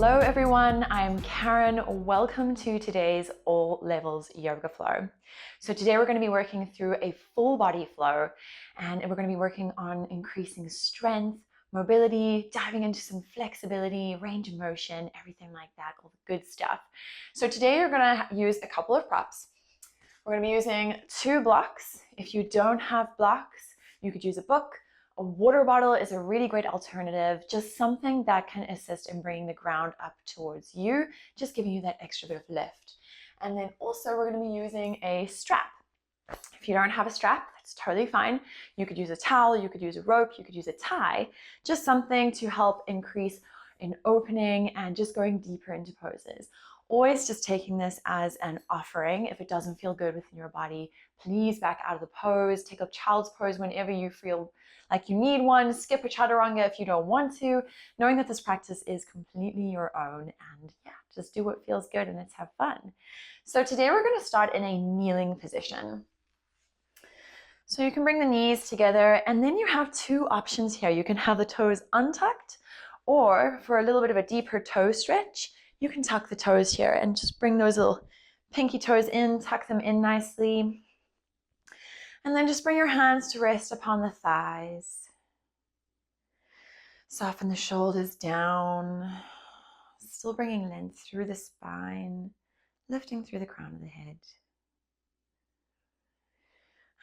Hello everyone, I'm Caryn. Welcome to today's All Levels Yoga Flow. So today we're going to be working through a full body flow, and we're going to be working on increasing strength, mobility, diving into some flexibility, range of motion, everything like that, all the good stuff. So today we're going to use a couple of props. We're going to be using 2 blocks. If you don't have blocks, you could use a book. A water bottle is a really great alternative, just something that can assist in bringing the ground up towards you, just giving you that extra bit of lift. And then also we're going to be using a strap. If you don't have a strap, that's totally fine. You could use a towel, you could use a rope, you could use a tie, just something to help increase in opening and just going deeper into poses. Always just taking this as an offering. If it doesn't feel good within your body, please back out of the pose. Take up child's pose whenever you feel like you need one. Skip a chaturanga if you don't want to, knowing that this practice is completely your own. And yeah, just do what feels good and let's have fun. So today we're going to start in a kneeling position. So you can bring the knees together, and then you have 2 options here. You can have the toes untucked, or for a little bit of a deeper toe stretch, you can tuck the toes here and just bring those little pinky toes in, tuck them in nicely. And then just bring your hands to rest upon the thighs. Soften the shoulders down, still bringing length through the spine, lifting through the crown of the head.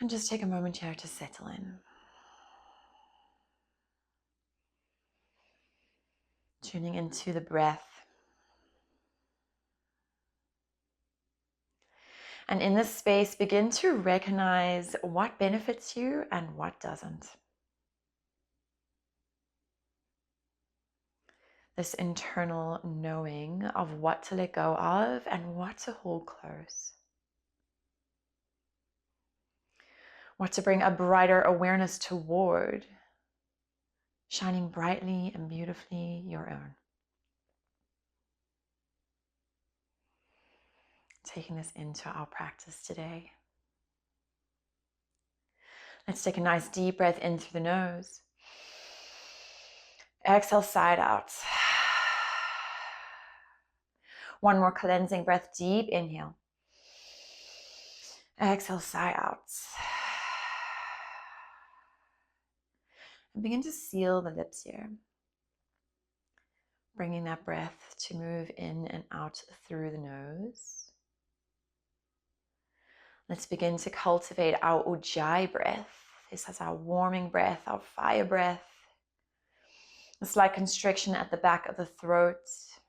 And just take a moment here to settle in. Tuning into the breath. And in this space, begin to recognize what benefits you and what doesn't. This internal knowing of what to let go of and what to hold close. What to bring a brighter awareness toward, shining brightly and beautifully your own. Taking this into our practice today. Let's take a nice deep breath in through the nose. Exhale, side out. One more cleansing breath, deep inhale. Exhale, sigh out. And begin to seal the lips here. Bringing that breath to move in and out through the nose. Let's begin to cultivate our Ujjayi breath. This is our warming breath, our fire breath. A slight constriction at the back of the throat.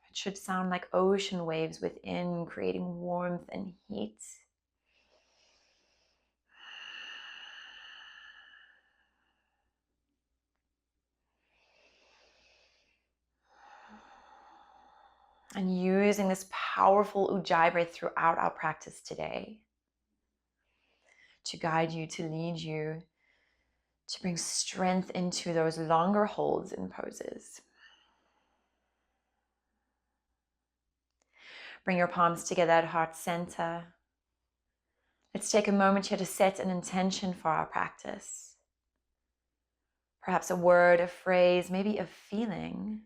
It should sound like ocean waves within, creating warmth and heat. And using this powerful Ujjayi breath throughout our practice today to guide you, to lead you, to bring strength into those longer holds in poses. Bring your palms together at heart center. Let's take a moment here to set an intention for our practice. Perhaps a word, a phrase, maybe a feeling.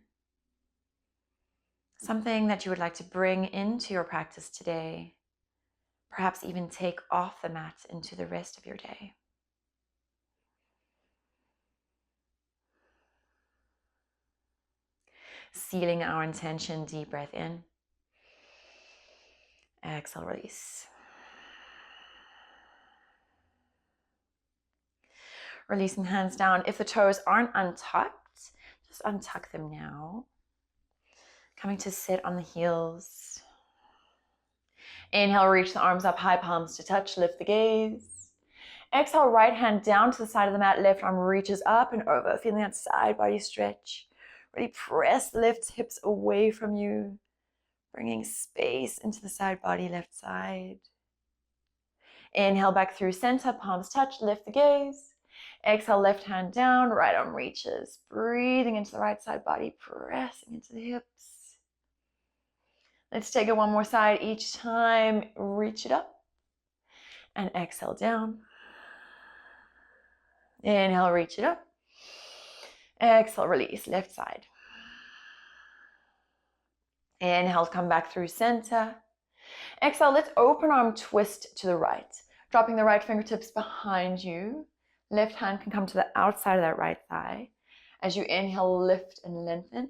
Something that you would like to bring into your practice today. Perhaps even take off the mat into the rest of your day. Sealing our intention, deep breath in. Exhale, release. Releasing hands down. If the toes aren't untucked, just untuck them now. Coming to sit on the heels. Inhale, reach the arms up high, palms to touch, lift the gaze. Exhale, right hand down to the side of the mat, left arm reaches up and over, feeling that side body stretch. Really press the left hips away from you, bringing space into the side body, left side. Inhale, back through center, palms touch, lift the gaze. Exhale, left hand down, right arm reaches, breathing into the right side body, pressing into the hips. Let's take it one more side each time. Reach it up and exhale down. Inhale, reach it up. Exhale, release, left side. Inhale, come back through center. Exhale, let's open arm twist to the right. Dropping the right fingertips behind you. Left hand can come to the outside of that right thigh. As you inhale, lift and lengthen.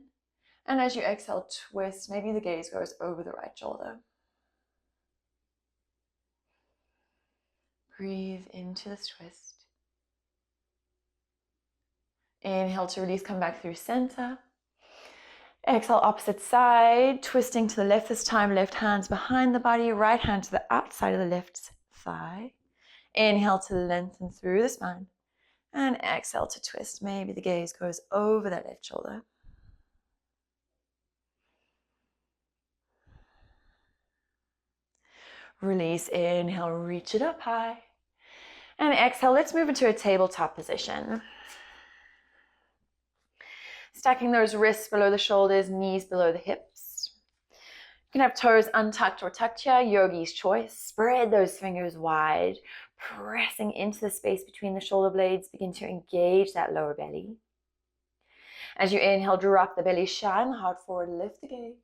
And as you exhale, twist. Maybe the gaze goes over the right shoulder. Breathe into this twist. Inhale to release, come back through center. Exhale, opposite side, twisting to the left this time. Left hand's behind the body, right hand to the outside of the left thigh. Inhale to lengthen through the spine. And exhale to twist. Maybe the gaze goes over that left shoulder. Release, inhale, reach it up high. And exhale, let's move into a tabletop position. Stacking those wrists below the shoulders, knees below the hips. You can have toes untucked or tucked here, yogi's choice. Spread those fingers wide, pressing into the space between the shoulder blades. Begin to engage that lower belly. As you inhale, drop the belly, shine the heart forward, lift the gaze.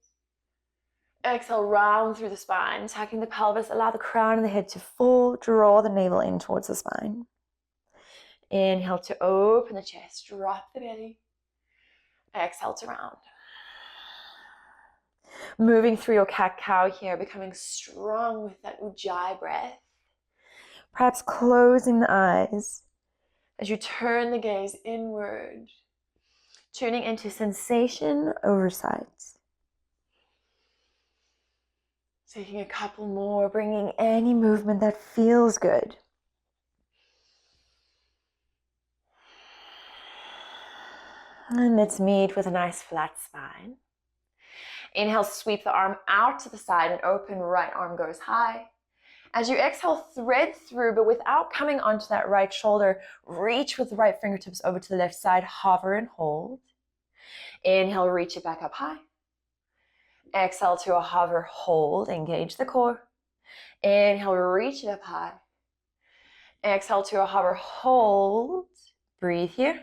Exhale, round through the spine, tucking the pelvis, allow the crown of the head to fall, draw the navel in towards the spine. Inhale to open the chest, drop the belly. Exhale to round. Moving through your cat-cow here, becoming strong with that ujjayi breath. Perhaps closing the eyes as you turn the gaze inward, tuning into sensation over sight. Taking a couple more, bringing any movement that feels good. And let's meet with a nice flat spine. Inhale, sweep the arm out to the side and open, right arm goes high. As you exhale, thread through, but without coming onto that right shoulder, reach with the right fingertips over to the left side, hover and hold. Inhale, reach it back up high. Exhale to a hover, hold, engage the core. Inhale, reach it up high. Exhale to a hover, hold. Breathe here.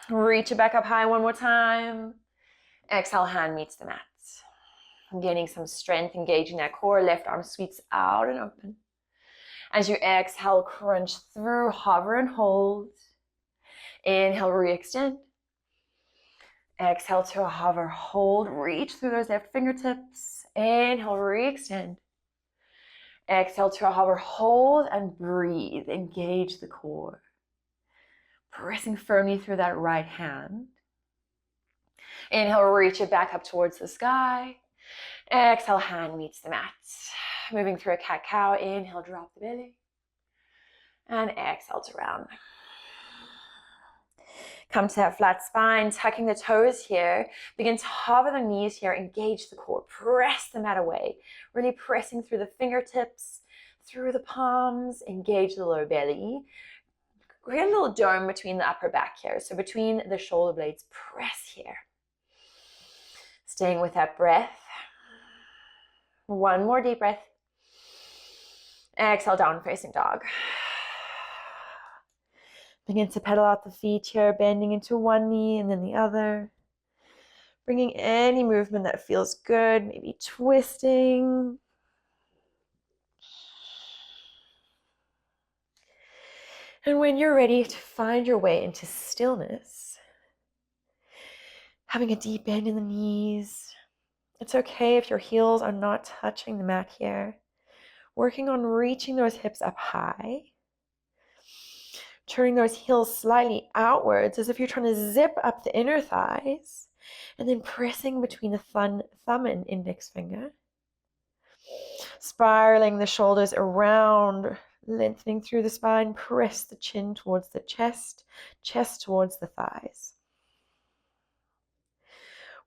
Reach it back up high one more time. Exhale, hand meets the mat. Gaining some strength, engaging that core. Left arm sweeps out and open. As you exhale, crunch through, hover and hold. Inhale, re-extend. Exhale to a hover, hold, reach through those left fingertips. Inhale, re-extend. Exhale to a hover, hold, and breathe. Engage the core. Pressing firmly through that right hand. Inhale, reach it back up towards the sky. Exhale, hand meets the mat. Moving through a cat-cow. Inhale, drop the belly. And exhale to round. Come to that flat spine, tucking the toes here. Begin to hover the knees here, engage the core, press the mat away. Really pressing through the fingertips, through the palms, engage the lower belly. Create a little dome between the upper back here. So between the shoulder blades, press here. Staying with that breath. One more deep breath. Exhale, down facing dog. Begin to pedal out the feet here, bending into one knee and then the other. Bringing any movement that feels good, maybe twisting. And when you're ready to find your way into stillness, having a deep bend in the knees. It's okay if your heels are not touching the mat here. Working on reaching those hips up high. Turning those heels slightly outwards as if you're trying to zip up the inner thighs. And then pressing between the thumb and index finger. Spiraling the shoulders around, lengthening through the spine. Press the chin towards the chest, chest towards the thighs.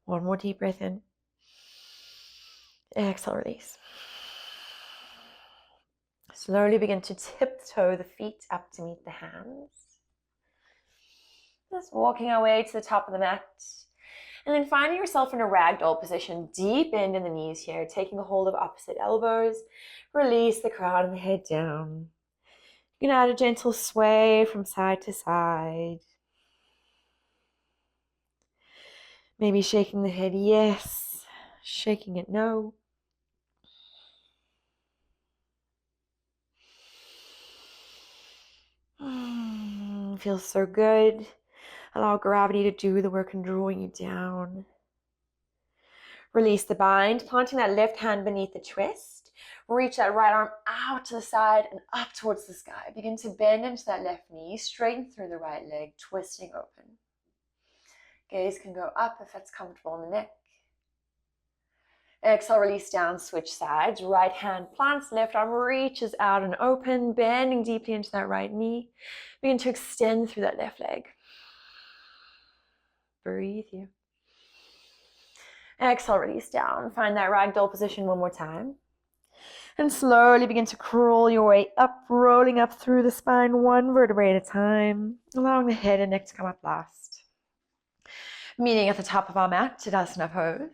One more deep breath in. Exhale, release. Slowly begin to tiptoe the feet up to meet the hands. Just walking our way to the top of the mat. And then finding yourself in a ragdoll position, deep bend in the knees here, taking a hold of opposite elbows. Release the crown of the head down. You can add a gentle sway from side to side. Maybe shaking the head, yes. Shaking it, no. Feels so good. Allow gravity to do the work and drawing you down. Release the bind, planting that left hand beneath the twist. Reach that right arm out to the side and up towards the sky. Begin to bend into that left knee, straighten through the right leg, twisting open. Gaze can go up if it's comfortable in the neck. Exhale, release down, switch sides. Right hand plants, left arm reaches out and open, bending deeply into that right knee. Begin to extend through that left leg. Breathe here. Exhale, release down. Find that ragdoll position one more time. And slowly begin to crawl your way up, rolling up through the spine, one vertebrae at a time, allowing the head and neck to come up last. Meeting at the top of our mat, Tadasana pose.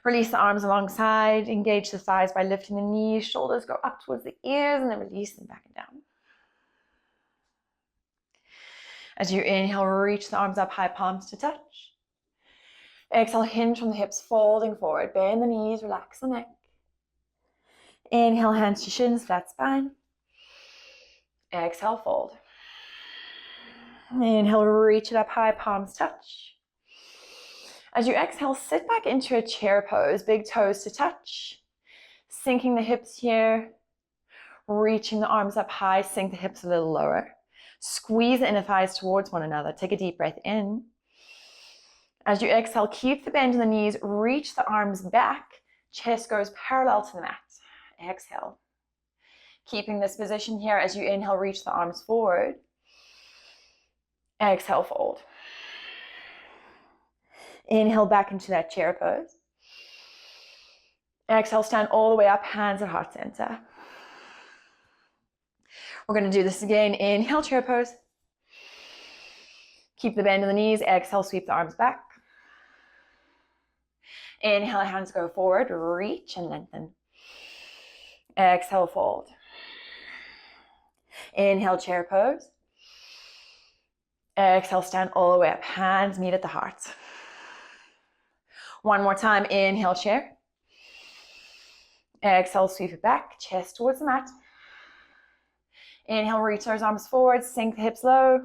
Release the arms alongside, engage the thighs by lifting the knees, shoulders go up towards the ears, and then release them back and down. As you inhale, reach the arms up high, palms to touch. Exhale, hinge from the hips, folding forward. Bend the knees, relax the neck. Inhale, hands to shins, flat spine. Exhale, fold. Inhale, reach it up high, palms touch. As you exhale, sit back into a chair pose, big toes to touch. Sinking the hips here. Reaching the arms up high, sink the hips a little lower. Squeeze the inner thighs towards one another. Take a deep breath in. As you exhale, keep the bend in the knees, reach the arms back, chest goes parallel to the mat. Exhale. Keeping this position here as you inhale, reach the arms forward. Exhale, fold. Inhale back into that chair pose. Exhale, stand all the way up, hands at heart center. We're going to do this again. Inhale, chair pose. Keep the bend in the knees. Exhale, sweep the arms back. Inhale, hands go forward, reach and lengthen. Exhale, fold. Inhale, chair pose. Exhale, stand all the way up, hands meet at the heart. One more time, inhale, chair. Exhale, sweep it back, chest towards the mat. Inhale, reach those arms forward, sink the hips low.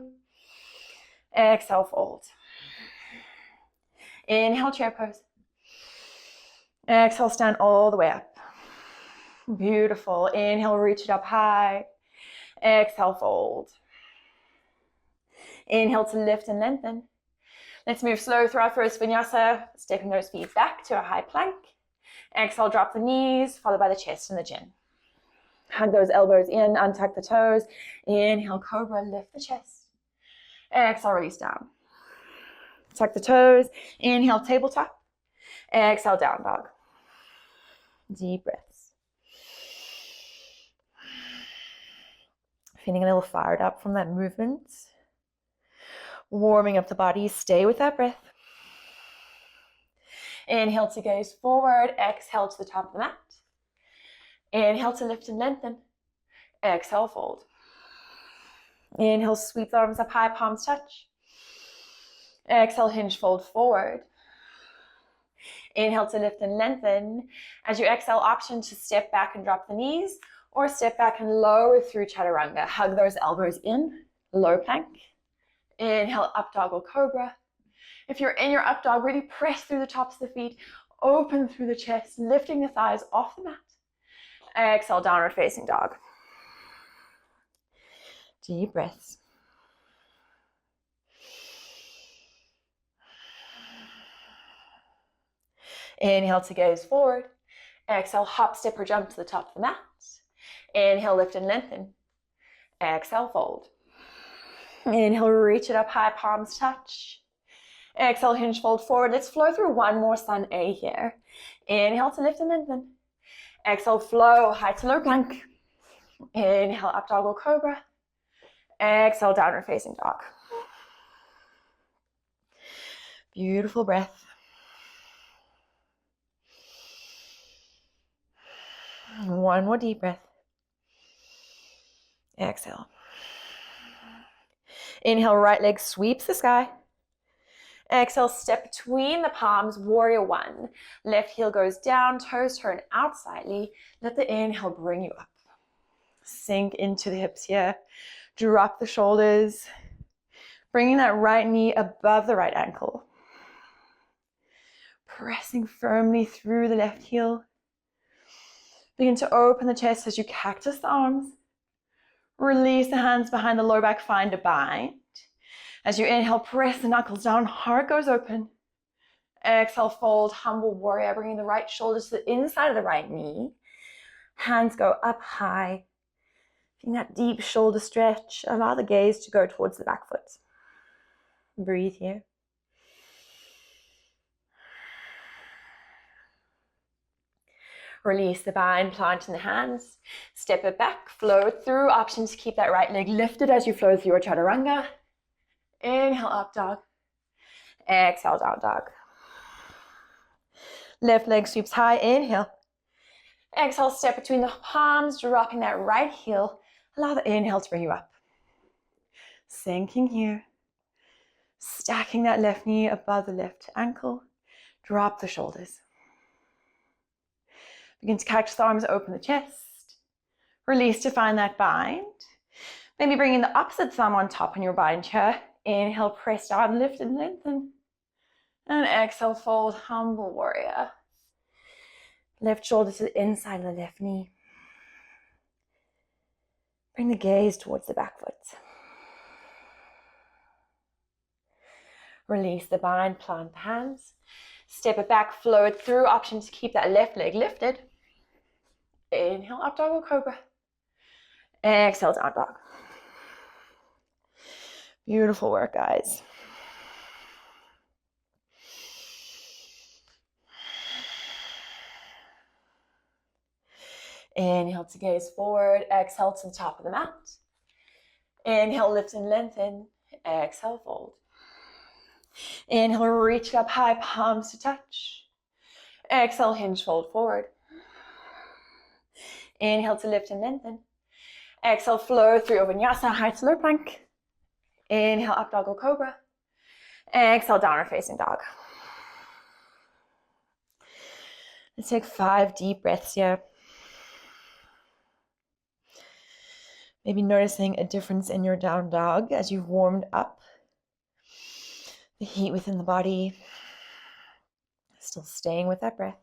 Exhale, fold. Inhale, chair pose. Exhale, stand all the way up. Beautiful. Inhale, reach it up high. Exhale, fold. Inhale to lift and lengthen. Let's move slow through our first vinyasa, stepping those feet back to a high plank. Exhale, drop the knees, followed by the chest and the chin. Hug those elbows in, untuck the toes. Inhale, cobra, lift the chest. Exhale, release down. Tuck the toes. Inhale, tabletop. Exhale, down dog. Deep breaths. Feeling a little fired up from that movement. Warming up the body. Stay with that breath. Inhale to gaze forward. Exhale to the top of the mat. Inhale to lift and lengthen. Exhale, fold. Inhale, sweep the arms up high, palms touch. Exhale, hinge, fold forward. Inhale to lift and lengthen. As you exhale, option to step back and drop the knees, or step back and lower through chaturanga. Hug those elbows in, low plank. Inhale, up dog or cobra. If you're in your up dog, really press through the tops of the feet, open through the chest, lifting the thighs off the mat. Exhale, downward facing dog. Deep breaths. Inhale to gaze forward. Exhale, hop, step, or jump to the top of the mat. Inhale, lift and lengthen. Exhale, fold. Inhale, reach it up high, palms touch. Exhale, hinge, fold forward. Let's flow through one more sun A here. Inhale to lift and lengthen. Exhale, flow, high to low plank. Inhale, up dog or cobra. Exhale, downward facing dog. Beautiful breath. One more deep breath. Exhale. Inhale, right leg sweeps the sky. Exhale, step between the palms, warrior one. Left heel goes down, toes turn out slightly. Let the inhale bring you up. Sink into the hips here. Drop the shoulders. Bringing that right knee above the right ankle. Pressing firmly through the left heel. Begin to open the chest as you cactus the arms. Release the hands behind the lower back, find a bind. As you inhale, press the knuckles down, heart goes open. Exhale, fold, humble warrior, bringing the right shoulder to the inside of the right knee. Hands go up high. Feeling that deep shoulder stretch. Allow the gaze to go towards the back foot. Breathe here. Release the bind, plant in the hands. Step it back, flow through. Option to keep that right leg lifted as you flow through your chaturanga. Inhale, up dog. Exhale, down dog. Left leg sweeps high, inhale. Exhale, step between the palms, dropping that right heel. Allow the inhale to bring you up. Sinking here. Stacking that left knee above the left ankle. Drop the shoulders. Begin to catch the arms, open the chest. Release to find that bind. Maybe bringing the opposite thumb on top on your bind here. Inhale, press down, lift and lengthen. And exhale, fold, humble warrior. Left shoulder to the inside of the left knee. Bring the gaze towards the back foot. Release the bind, plant the hands. Step it back, flow it through. Option to keep that left leg lifted. Inhale, up dog or cobra. Exhale, down dog. Beautiful work, guys. Inhale to gaze forward. Exhale to the top of the mat. Inhale, lift and lengthen. Exhale, fold. Inhale, reach up high, palms to touch. Exhale, hinge, fold forward. Inhale to lift and lengthen. Exhale, flow through vinyasa, high to low plank. Inhale, up dog or cobra. Exhale, downward facing dog. Let's take 5 deep breaths here. Maybe noticing a difference in your down dog as you've warmed up. The heat within the body. Still staying with that breath.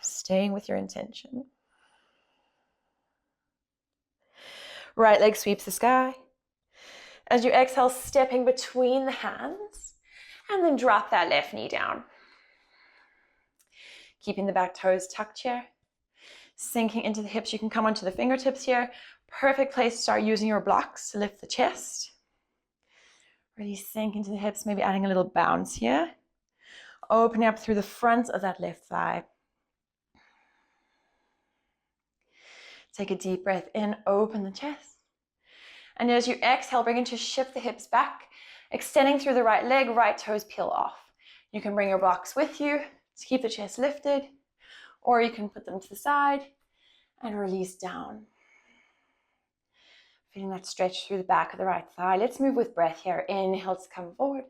Staying with your intention. Right leg sweeps the sky. As you exhale, stepping between the hands. And then drop that left knee down. Keeping the back toes tucked here. Sinking into the hips. You can come onto the fingertips here. Perfect place to start using your blocks to lift the chest. Really sink into the hips, maybe adding a little bounce here. Opening up through the front of that left thigh. Take a deep breath in, open the chest. And as you exhale, begin to shift the hips back, extending through the right leg, right toes peel off. You can bring your blocks with you to keep the chest lifted, or you can put them to the side and release down. Feeling that stretch through the back of the right thigh. Let's move with breath here. Inhale to come forward.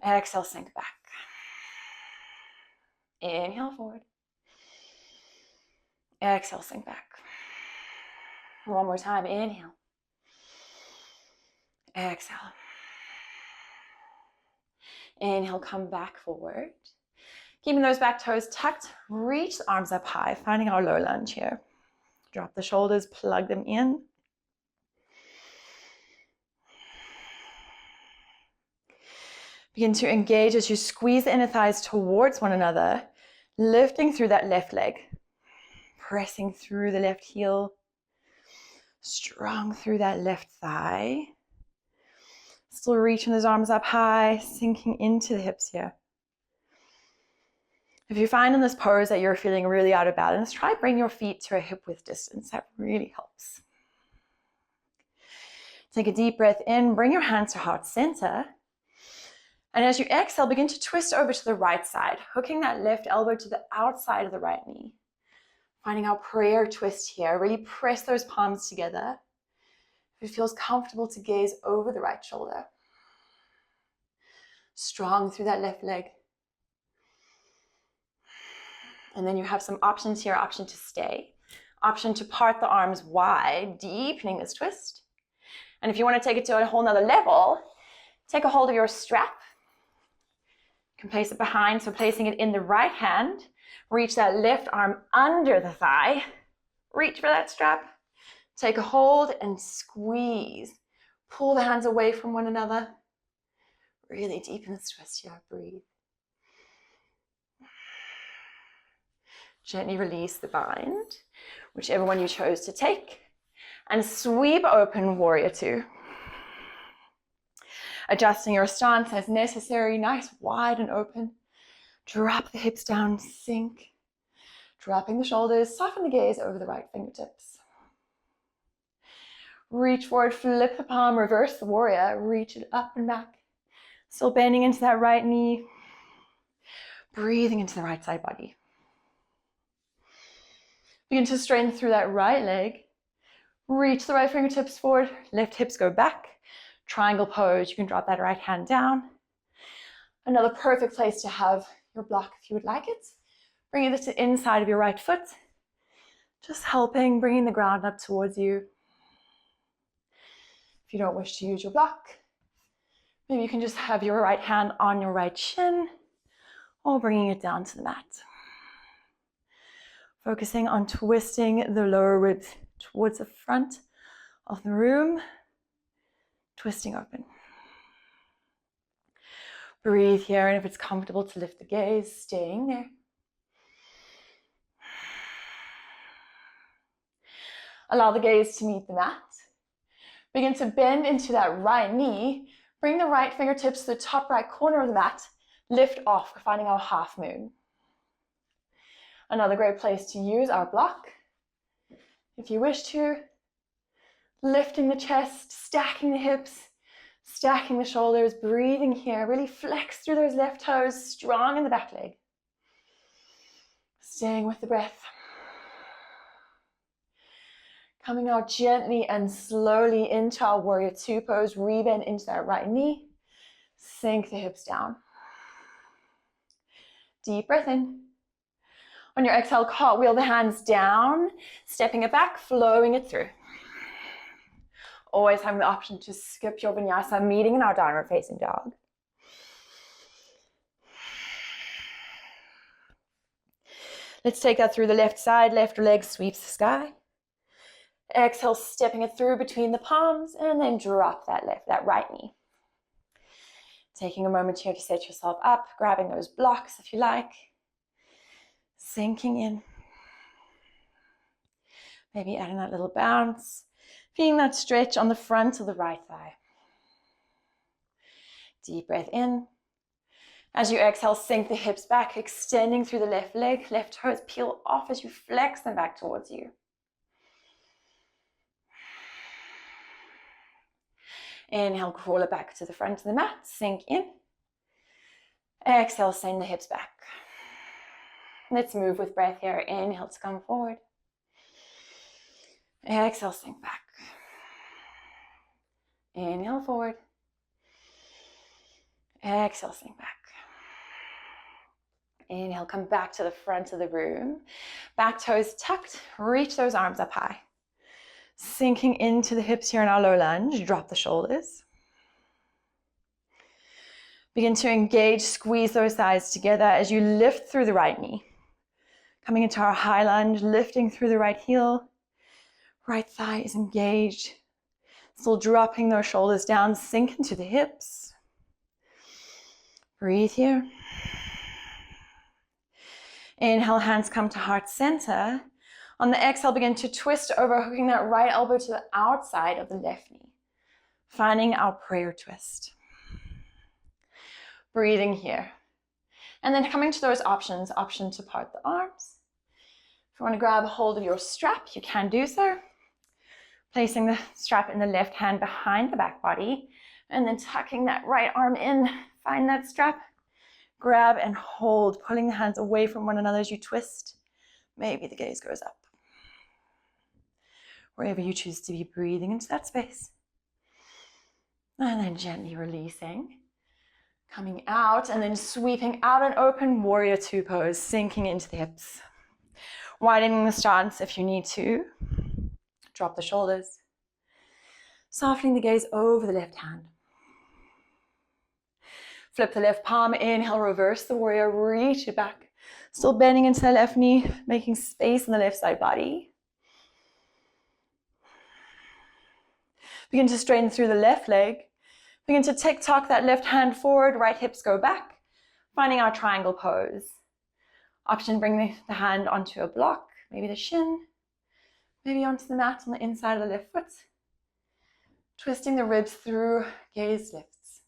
Exhale, sink back. Inhale forward. Exhale, sink back. One more time. Inhale. Exhale. Inhale, come back forward. Keeping those back toes tucked. Reach the arms up high, finding our low lunge here. Drop the shoulders, plug them in. Begin to engage as you squeeze the inner thighs towards one another, lifting through that left leg. Pressing through the left heel. Strong through that left thigh. Still reaching those arms up high, sinking into the hips here. If you find in this pose that you're feeling really out of balance, try bring your feet to a hip width distance. That really helps. Take a deep breath in, bring your hands to heart center. And as you exhale, begin to twist over to the right side, hooking that left elbow to the outside of the right knee. Finding our prayer twist here. Really press those palms together. If it feels comfortable to gaze over the right shoulder. Strong through that left leg. And then you have some options here. Option to stay. Option to part the arms wide, deepening this twist. And if you want to take it to a whole nother level, take a hold of your strap. You can place it behind, so placing it in the right hand. Reach that left arm under the thigh. Reach for that strap. Take a hold and squeeze. Pull the hands away from one another. Really deepen this twist here. Breathe. Gently release the bind, whichever one you chose to take, and sweep open warrior two. Adjusting your stance as necessary, nice, wide and open. Drop the hips down, sink. Dropping the shoulders, soften the gaze over the right fingertips. Reach forward, flip the palm, reverse the warrior, reach it up and back. Still bending into that right knee. Breathing into the right side body. Begin to straighten through that right leg. Reach the right fingertips forward, left hips go back. Triangle pose, you can drop that right hand down. Another perfect place to have your block if you would like it. Bringing it to the inside of your right foot. Just helping, bringing the ground up towards you. If you don't wish to use your block, maybe you can just have your right hand on your right shin or bringing it down to the mat. Focusing on twisting the lower ribs towards the front of the room. Twisting open. Breathe here, and if it's comfortable to lift the gaze, staying there. Allow the gaze to meet the mat. Begin to bend into that right knee. Bring the right fingertips to the top right corner of the mat. Lift off, finding our half moon. Another great place to use our block. If you wish to, lifting the chest, stacking the hips, stacking the shoulders, breathing here. Really flex through those left toes, strong in the back leg. Staying with the breath. Coming out gently and slowly into our warrior two pose. Rebend into that right knee. Sink the hips down. Deep breath in. On your exhale, cartwheel the hands down, stepping it back, flowing it through. Always having the option to skip your vinyasa, meeting in our downward facing dog. Let's take that through the left side, left leg sweeps the sky. Exhale, stepping it through between the palms, and then drop that right knee. Taking a moment here to set yourself up, grabbing those blocks if you like. Sinking in. Maybe adding that little bounce. Feeling that stretch on the front of the right thigh. Deep breath in. As you exhale, sink the hips back, extending through the left leg. Left toes peel off as you flex them back towards you. Inhale, crawl it back to the front of the mat. Sink in. Exhale, send the hips back. Let's move with breath here. Inhale to come forward. Exhale, sink back. Inhale forward. Exhale, sink back. Inhale, come back to the front of the room. Back toes tucked. Reach those arms up high. Sinking into the hips here in our low lunge. Drop the shoulders. Begin to engage, squeeze those thighs together as you lift through the right knee. Coming into our high lunge, lifting through the right heel. Right thigh is engaged. Still dropping those shoulders down, sink into the hips. Breathe here. Inhale, hands come to heart center. On the exhale, begin to twist over, hooking that right elbow to the outside of the left knee. Finding our prayer twist. Breathing here. And then coming to those options, option to part the arms. If you want to grab a hold of your strap, you can do so. Placing the strap in the left hand behind the back body, and then tucking that right arm in. Find that strap. Grab and hold, pulling the hands away from one another as you twist. Maybe the gaze goes up. wherever you choose to be, breathing into that space. And then gently releasing, coming out and then sweeping out and open, warrior two pose, sinking into the hips. Widening the stance if you need to. Drop the shoulders. Softening the gaze over the left hand. Flip the left palm, inhale, reverse the warrior, reach it back. Still bending into the left knee, making space in the left side body. Begin to straighten through the left leg. Begin to tick-tock that left hand forward, right hips go back. Finding our triangle pose. Option, bring the hand onto a block, maybe the shin, maybe onto the mat on the inside of the left foot. Twisting the ribs through, gaze lifts.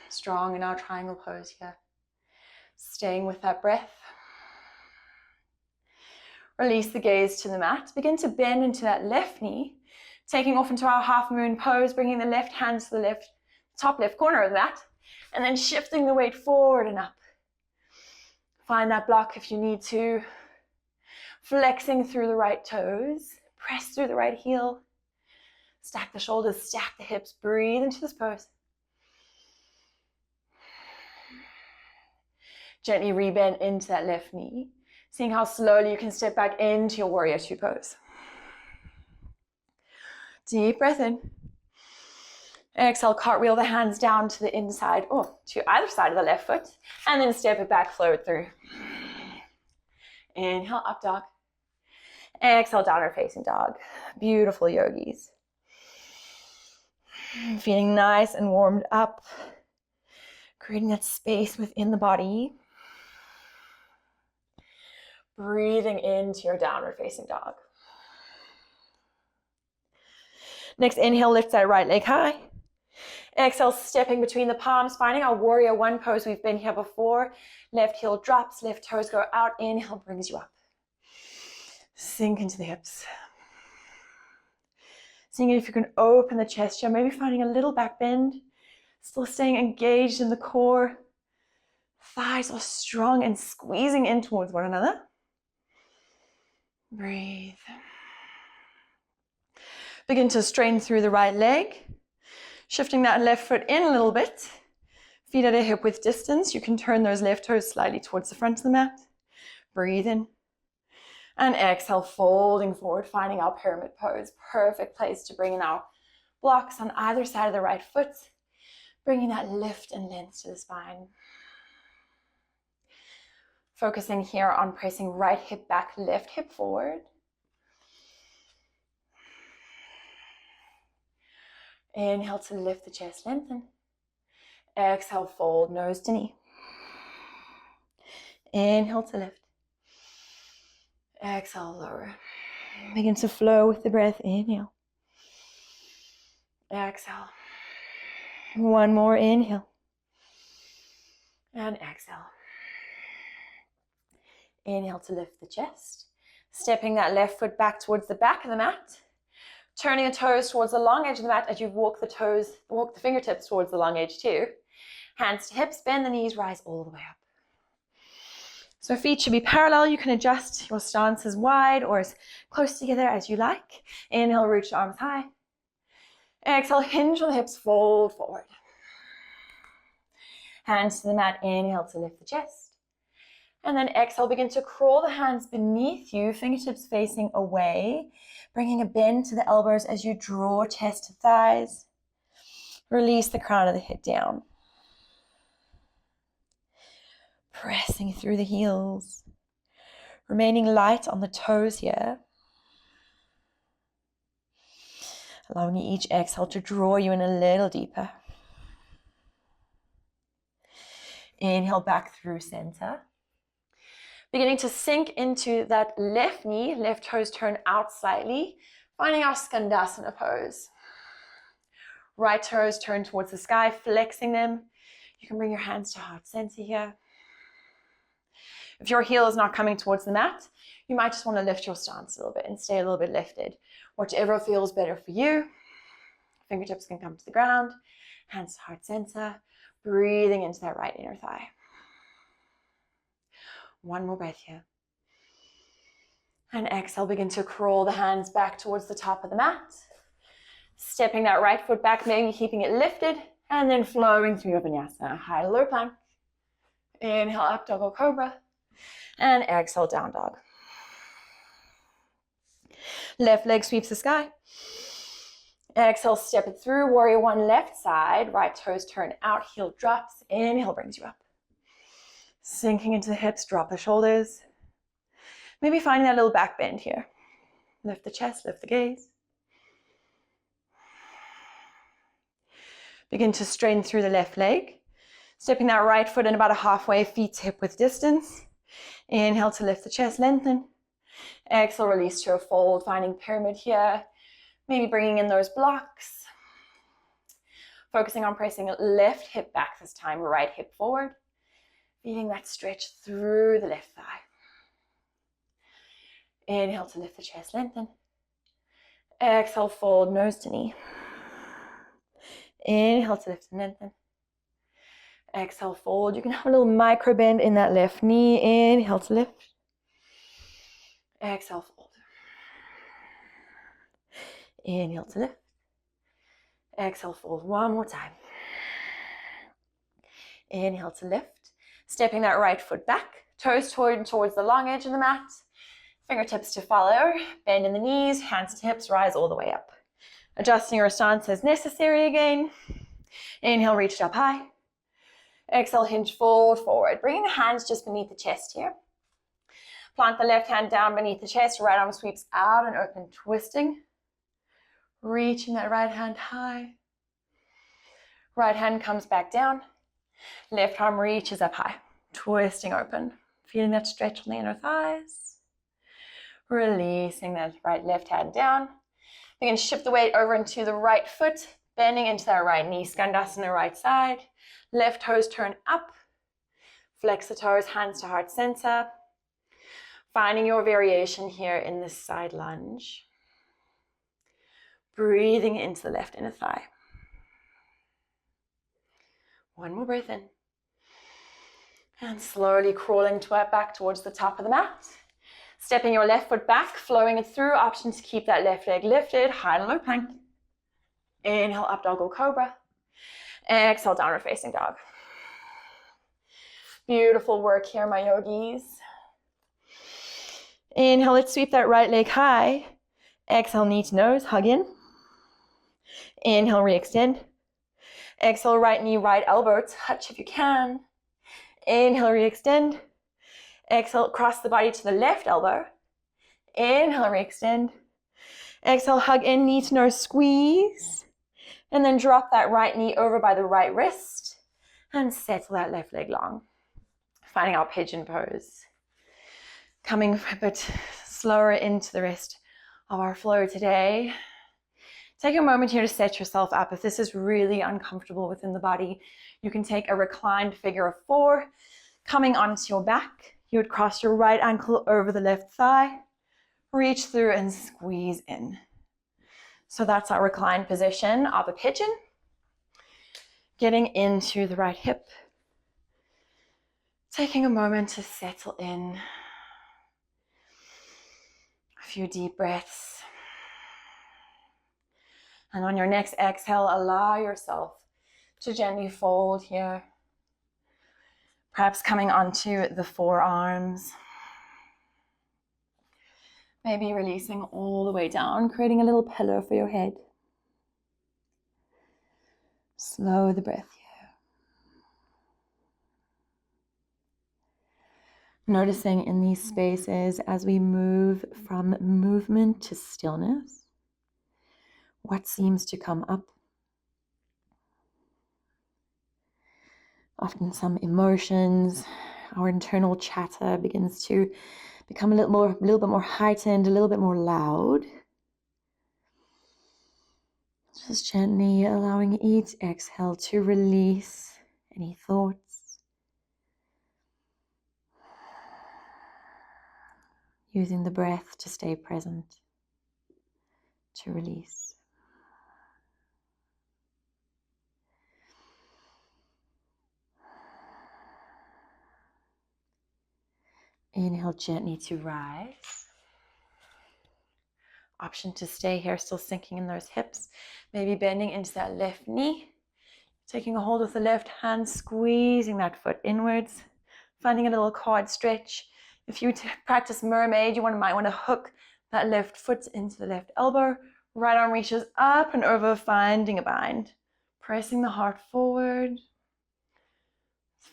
Strong in our triangle pose here. Staying with that breath. Release the gaze to the mat. Begin to bend into that left knee, taking off into our half moon pose, bringing the left hand to the top left corner of the mat, and then shifting the weight forward and up. Find that block if you need to. Flexing through the right toes, press through the right heel. Stack the shoulders, stack the hips, breathe into this pose. Gently rebend into that left knee, seeing how slowly you can step back into your warrior two pose. Deep breath in. Exhale, cartwheel the hands down to the inside, to either side of the left foot, and then step it back, flow it through. Inhale, up dog. Exhale, downward facing dog. Beautiful yogis. Feeling nice and warmed up. Creating that space within the body. Breathing into your downward facing dog. Next, inhale, lift that right leg high. Exhale, stepping between the palms, finding our warrior one pose. We've been here before. Left heel drops, left toes go out. Inhale brings you up. Sink into the hips. Seeing if you can open the chest here, maybe finding a little back bend. Still staying engaged in the core. Thighs are strong and squeezing in towards one another. Breathe. Begin to straighten through the right leg. Shifting that left foot in a little bit. Feet at a hip width distance. You can turn those left toes slightly towards the front of the mat. Breathe in. And exhale, folding forward, finding our pyramid pose. Perfect place to bring in our blocks on either side of the right foot. Bringing that lift and length to the spine. Focusing here on pressing right hip back, left hip forward. Inhale to lift the chest, lengthen. Exhale, fold nose to knee. Inhale to lift. Exhale, lower. Begin to flow with the breath. Inhale. Exhale. One more inhale. And exhale. Inhale to lift the chest. Stepping that left foot back towards the back of the mat. Turning the toes towards the long edge of the mat as you walk the fingertips towards the long edge too. Hands to hips, bend the knees, rise all the way up. So feet should be parallel. You can adjust your stance as wide or as close together as you like. Inhale, reach the arms high. Exhale, hinge on the hips, fold forward. Hands to the mat, inhale to lift the chest. And then exhale, begin to crawl the hands beneath you, fingertips facing away, bringing a bend to the elbows as you draw chest to thighs. Release the crown of the head down. Pressing through the heels. Remaining light on the toes here. Allowing each exhale to draw you in a little deeper. Inhale back through center. Beginning to sink into that left knee, left toes turn out slightly, finding our Skandasana pose. Right toes turn towards the sky, flexing them. You can bring your hands to heart center here. If your heel is not coming towards the mat, you might just want to lift your stance a little bit and stay a little bit lifted. Whichever feels better for you. Fingertips can come to the ground, hands to heart center, breathing into that right inner thigh. One more breath here. And exhale, begin to crawl the hands back towards the top of the mat. Stepping that right foot back, maybe keeping it lifted, and then flowing through your vinyasa. High to low plank. Inhale, up dog or cobra. And exhale, down dog. Left leg sweeps the sky. Exhale, step it through. Warrior one, left side. Right toes turn out, heel drops. Inhale brings you up. Sinking into the hips, drop the shoulders. Maybe finding that little back bend here. Lift the chest, lift the gaze. Begin to straighten through the left leg. Stepping that right foot in about a halfway, feet to hip width distance. Inhale to lift the chest, lengthen. Exhale, release to a fold, finding pyramid here. Maybe bringing in those blocks. Focusing on pressing left hip back this time, right hip forward. Feeling that stretch through the left thigh. Inhale to lift the chest, lengthen. Exhale, fold, nose to knee. Inhale to lift and lengthen. Exhale, fold. You can have a little micro bend in that left knee. Inhale to lift. Exhale, fold. Inhale to lift. Exhale, fold. One more time. Inhale to lift. Stepping that right foot back. Toes towards the long edge of the mat. Fingertips to follow. Bend in the knees. Hands to hips. Rise all the way up. Adjusting your stance as necessary again. Inhale, reach up high. Exhale, hinge, fold forward. Bringing the hands just beneath the chest here. Plant the left hand down beneath the chest. Right arm sweeps out and open, twisting. Reaching that right hand high. Right hand comes back down. Left arm reaches up high. Twisting open. Feeling that stretch on the inner thighs. Releasing that left hand down. Begin to shift the weight over into the right foot. Bending into that right knee. Skandasana right side. Left toes turn up. Flex the toes, hands to heart center. Finding your variation here in this side lunge. Breathing into the left inner thigh. One more breath in. And slowly crawling back towards the top of the mat. Stepping your left foot back, flowing it through. Option to keep that left leg lifted. High and low plank. Inhale, up dog or cobra. Exhale, downward facing dog. Beautiful work here, my yogis. Inhale, let's sweep that right leg high. Exhale, knee to nose, hug in. Inhale, re-extend. Exhale, right knee, right elbow, touch if you can. Inhale, re-extend. Exhale, cross the body to the left elbow. Inhale, re-extend. Exhale, hug in, knee to nose, squeeze. And then drop that right knee over by the right wrist. And settle that left leg long. Finding our pigeon pose. Coming a bit slower into the rest of our flow today. Take a moment here to set yourself up. If this is really uncomfortable within the body, you can take a reclined figure of 4. Coming onto your back, you would cross your right ankle over the left thigh, reach through and squeeze in. So that's our reclined position of a pigeon. Getting into the right hip. Taking a moment to settle in. A few deep breaths. And on your next exhale, allow yourself to gently fold here. Perhaps coming onto the forearms. Maybe releasing all the way down, creating a little pillow for your head. Slow the breath here. Noticing in these spaces as we move from movement to stillness, what seems to come up. Often some emotions, our internal chatter begins to become a little bit more heightened, a little bit more loud. Just gently allowing each exhale to release any thoughts. Using the breath to stay present, to release. Inhale gently to rise. Option to stay here, still sinking in those hips. Maybe bending into that left knee. Taking a hold with the left hand, squeezing that foot inwards. Finding a little quad stretch. If you practice mermaid, you might want to hook that left foot into the left elbow. Right arm reaches up and over, finding a bind. Pressing the heart forward.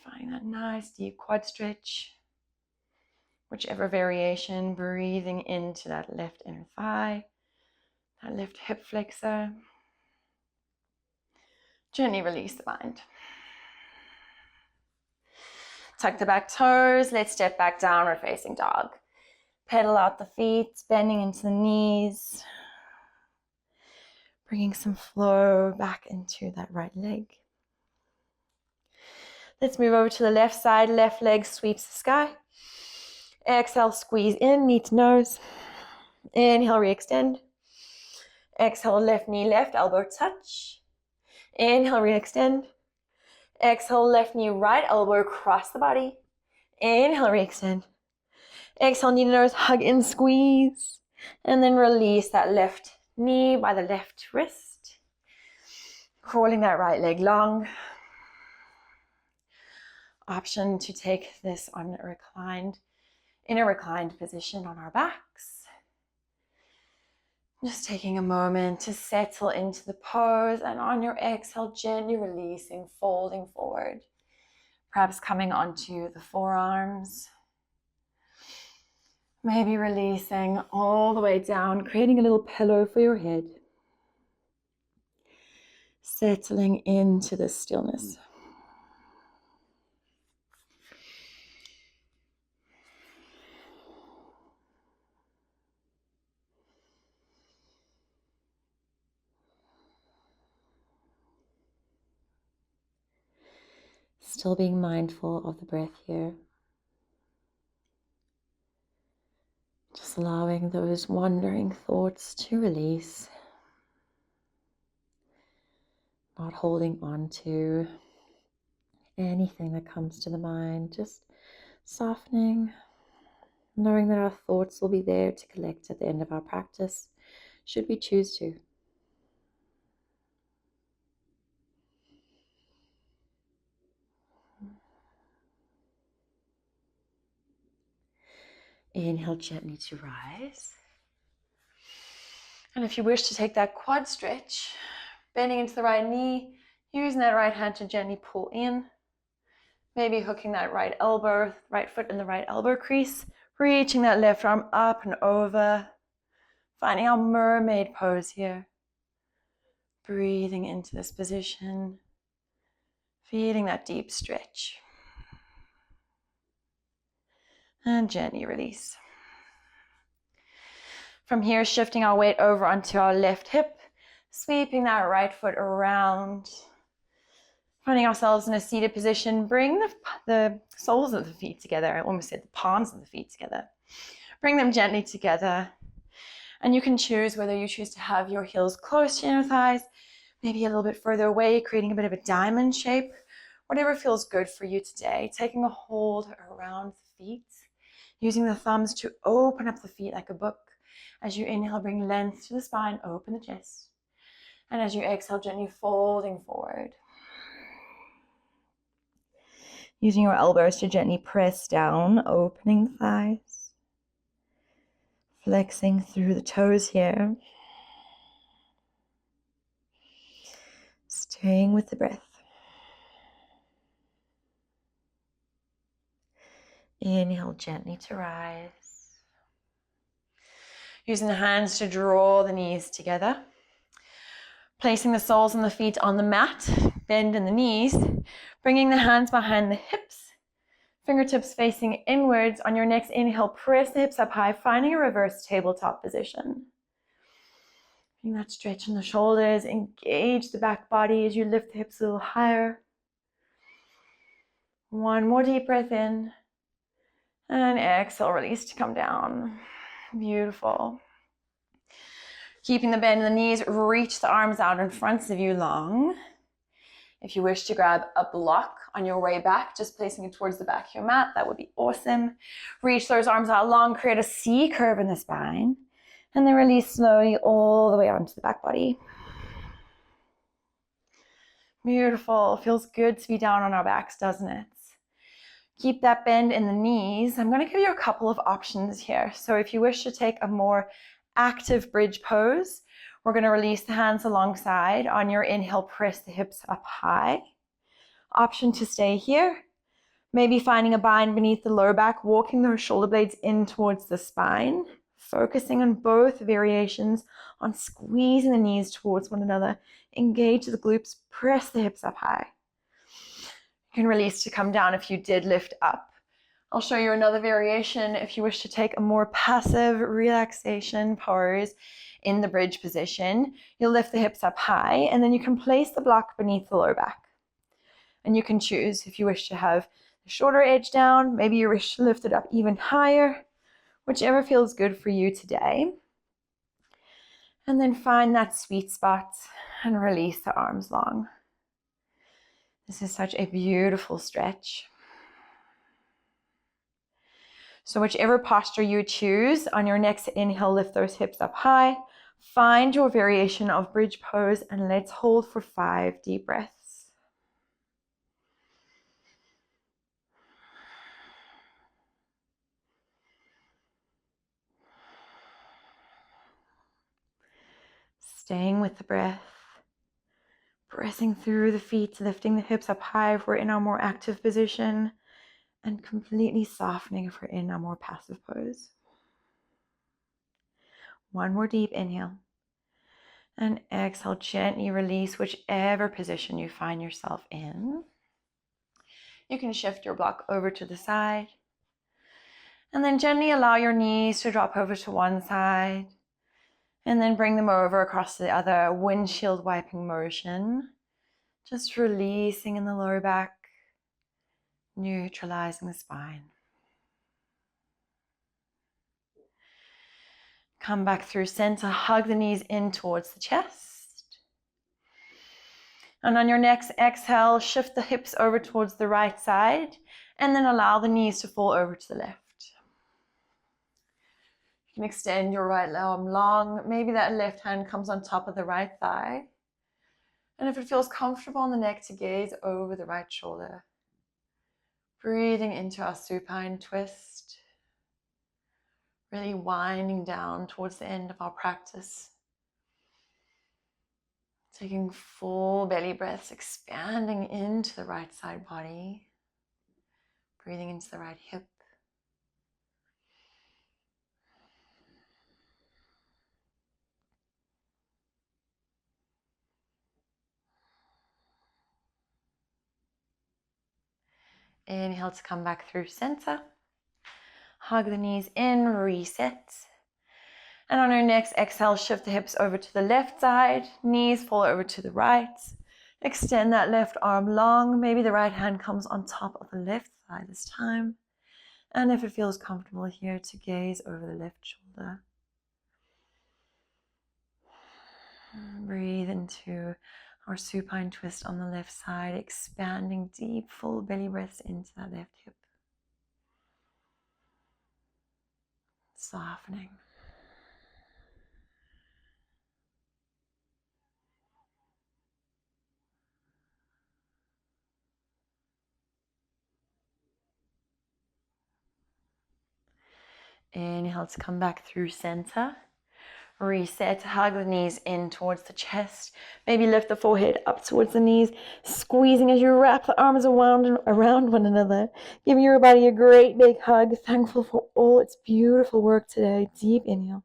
Finding that nice deep quad stretch. Whichever variation, breathing into that left inner thigh, that left hip flexor. Gently release the bind. Tuck the back toes. Let's step back, downward facing dog. Pedal out the feet, bending into the knees. Bringing some flow back into that right leg. Let's move over to the left side. Left leg sweeps the sky. Exhale, squeeze in, knee to nose. Inhale, re-extend. Exhale, left knee, left elbow touch. Inhale, re-extend. Exhale, left knee, right elbow across the body. Inhale, re-extend. Exhale, knee to nose, hug in, squeeze. And then release that left knee by the left wrist. Crawling that right leg long. Option to take this on a reclined, in a reclined position on our backs. Just taking a moment to settle into the pose, and on your exhale, gently releasing, folding forward. Perhaps coming onto the forearms. Maybe releasing all the way down, creating a little pillow for your head. Settling into the stillness. Still being mindful of the breath here. Just allowing those wandering thoughts to release. Not holding on to anything that comes to the mind. Just softening. Knowing that our thoughts will be there to collect at the end of our practice, should we choose to. Inhale gently to rise. And if you wish to take that quad stretch, bending into the right knee, using that right hand to gently pull in. Maybe hooking that right elbow, right foot in the right elbow crease, reaching that left arm up and over. Finding our mermaid pose here. Breathing into this position. Feeling that deep stretch. And gently release. From here, shifting our weight over onto our left hip, sweeping that right foot around. Finding ourselves in a seated position, bring the soles of the feet together. I almost said the palms of the feet together. Bring them gently together. And you can choose whether you choose to have your heels close to your thighs, maybe a little bit further away, creating a bit of a diamond shape. Whatever feels good for you today. Taking a hold around the feet. Using the thumbs to open up the feet like a book. As you inhale, bring length to the spine, open the chest. And as you exhale, gently folding forward. Using your elbows to gently press down, opening the thighs. Flexing through the toes here. Staying with the breath. Inhale gently to rise. Using the hands to draw the knees together. Placing the soles and the feet on the mat. Bend in the knees. Bringing the hands behind the hips. Fingertips facing inwards. On your next inhale, press the hips up high, finding a reverse tabletop position. Feeling that stretch in the shoulders. Engage the back body as you lift the hips a little higher. One more deep breath in. And exhale, release to come down. Beautiful. Keeping the bend in the knees, reach the arms out in front of you long. If you wish to grab a block on your way back, just placing it towards the back of your mat, that would be awesome. Reach those arms out long, create a C curve in the spine. And then release slowly all the way onto the back body. Beautiful. Feels good to be down on our backs, doesn't it? Keep that bend in the knees. I'm going to give you a couple of options here. So if you wish to take a more active bridge pose, we're going to release the hands alongside. On your inhale, press the hips up high. Option to stay here. Maybe finding a bind beneath the lower back, walking those shoulder blades in towards the spine, focusing on both variations on squeezing the knees towards one another. Engage the glutes, press the hips up high. You can release to come down if you did lift up. I'll show you another variation if you wish to take a more passive relaxation pose in the bridge position. You'll lift the hips up high, and then you can place the block beneath the lower back. And you can choose if you wish to have the shoulder edge down, maybe you wish to lift it up even higher, whichever feels good for you today. And then find that sweet spot and release the arms long. This is such a beautiful stretch. So whichever posture you choose, on your next inhale, lift those hips up high. Find your variation of bridge pose and let's hold for 5 deep breaths. Staying with the breath. Pressing through the feet, lifting the hips up high if we're in our more active position, and completely softening if we're in our more passive pose. One more deep inhale. And exhale, gently release whichever position you find yourself in. You can shift your block over to the side. And then gently allow your knees to drop over to one side. And then bring them over across to the other, windshield wiping motion. Just releasing in the lower back, neutralizing the spine. Come back through center, hug the knees in towards the chest. And on your next exhale, shift the hips over towards the right side, and then allow the knees to fall over to the left. You can extend your right arm long. Maybe that left hand comes on top of the right thigh. And if it feels comfortable on the neck, to gaze over the right shoulder. Breathing into our supine twist. Really winding down towards the end of our practice. Taking full belly breaths, expanding into the right side body. Breathing into the right hip. Inhale to come back through center. Hug the knees in, reset. And on our next exhale, shift the hips over to the left side. Knees fall over to the right. Extend that left arm long. Maybe the right hand comes on top of the left thigh this time. And if it feels comfortable here, to gaze over the left shoulder. Breathe into our supine twist on the left side, expanding deep, full belly breaths into that left hip. Softening. Inhale to come back through center. Reset, hug the knees in towards the chest. Maybe lift the forehead up towards the knees, squeezing as you wrap the arms around one another. Giving your body a great big hug. Thankful for all its beautiful work today. Deep inhale.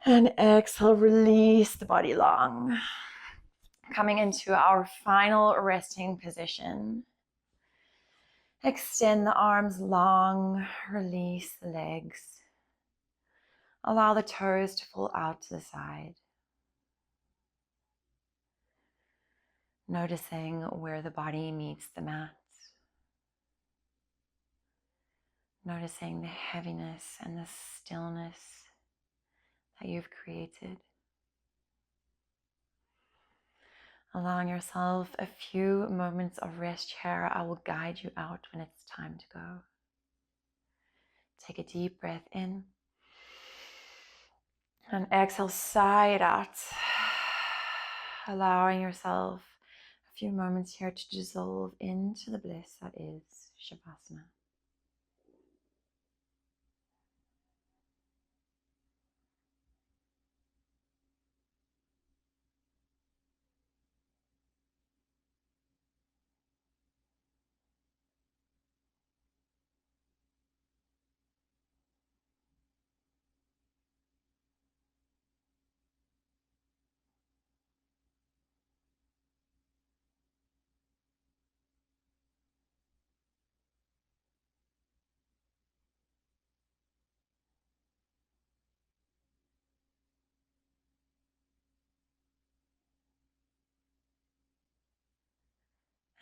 And exhale, release the body long. Coming into our final resting position. Extend the arms long, release the legs. Allow the toes to fall out to the side. Noticing where the body meets the mat. Noticing the heaviness and the stillness that you've created. Allowing yourself a few moments of rest here. I will guide you out when it's time to go. Take a deep breath in. And exhale, sigh it out. Allowing yourself a few moments here to dissolve into the bliss that is Shavasana.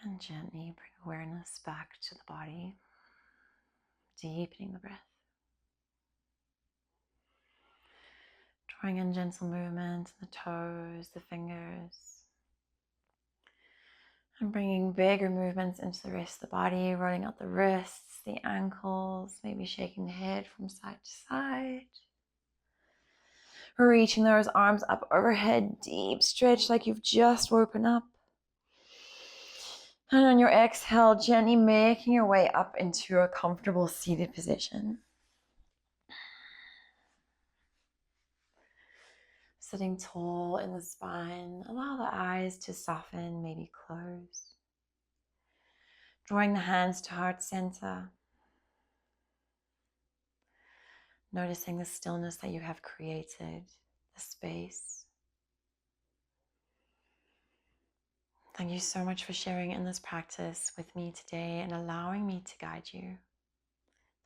And gently bring awareness back to the body, deepening the breath. Drawing in gentle movement in the toes, the fingers. And bringing bigger movements into the rest of the body, rolling out the wrists, the ankles, maybe shaking the head from side to side. Reaching those arms up overhead, deep stretch like you've just woken up. And on your exhale, gently making your way up into a comfortable seated position. Sitting tall in the spine, allow the eyes to soften, maybe close. Drawing the hands to heart center. Noticing the stillness that you have created, the space. Thank you so much for sharing in this practice with me today and allowing me to guide you.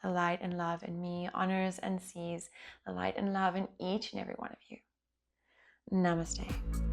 The light and love in me honors and sees the light and love in each and every one of you. Namaste.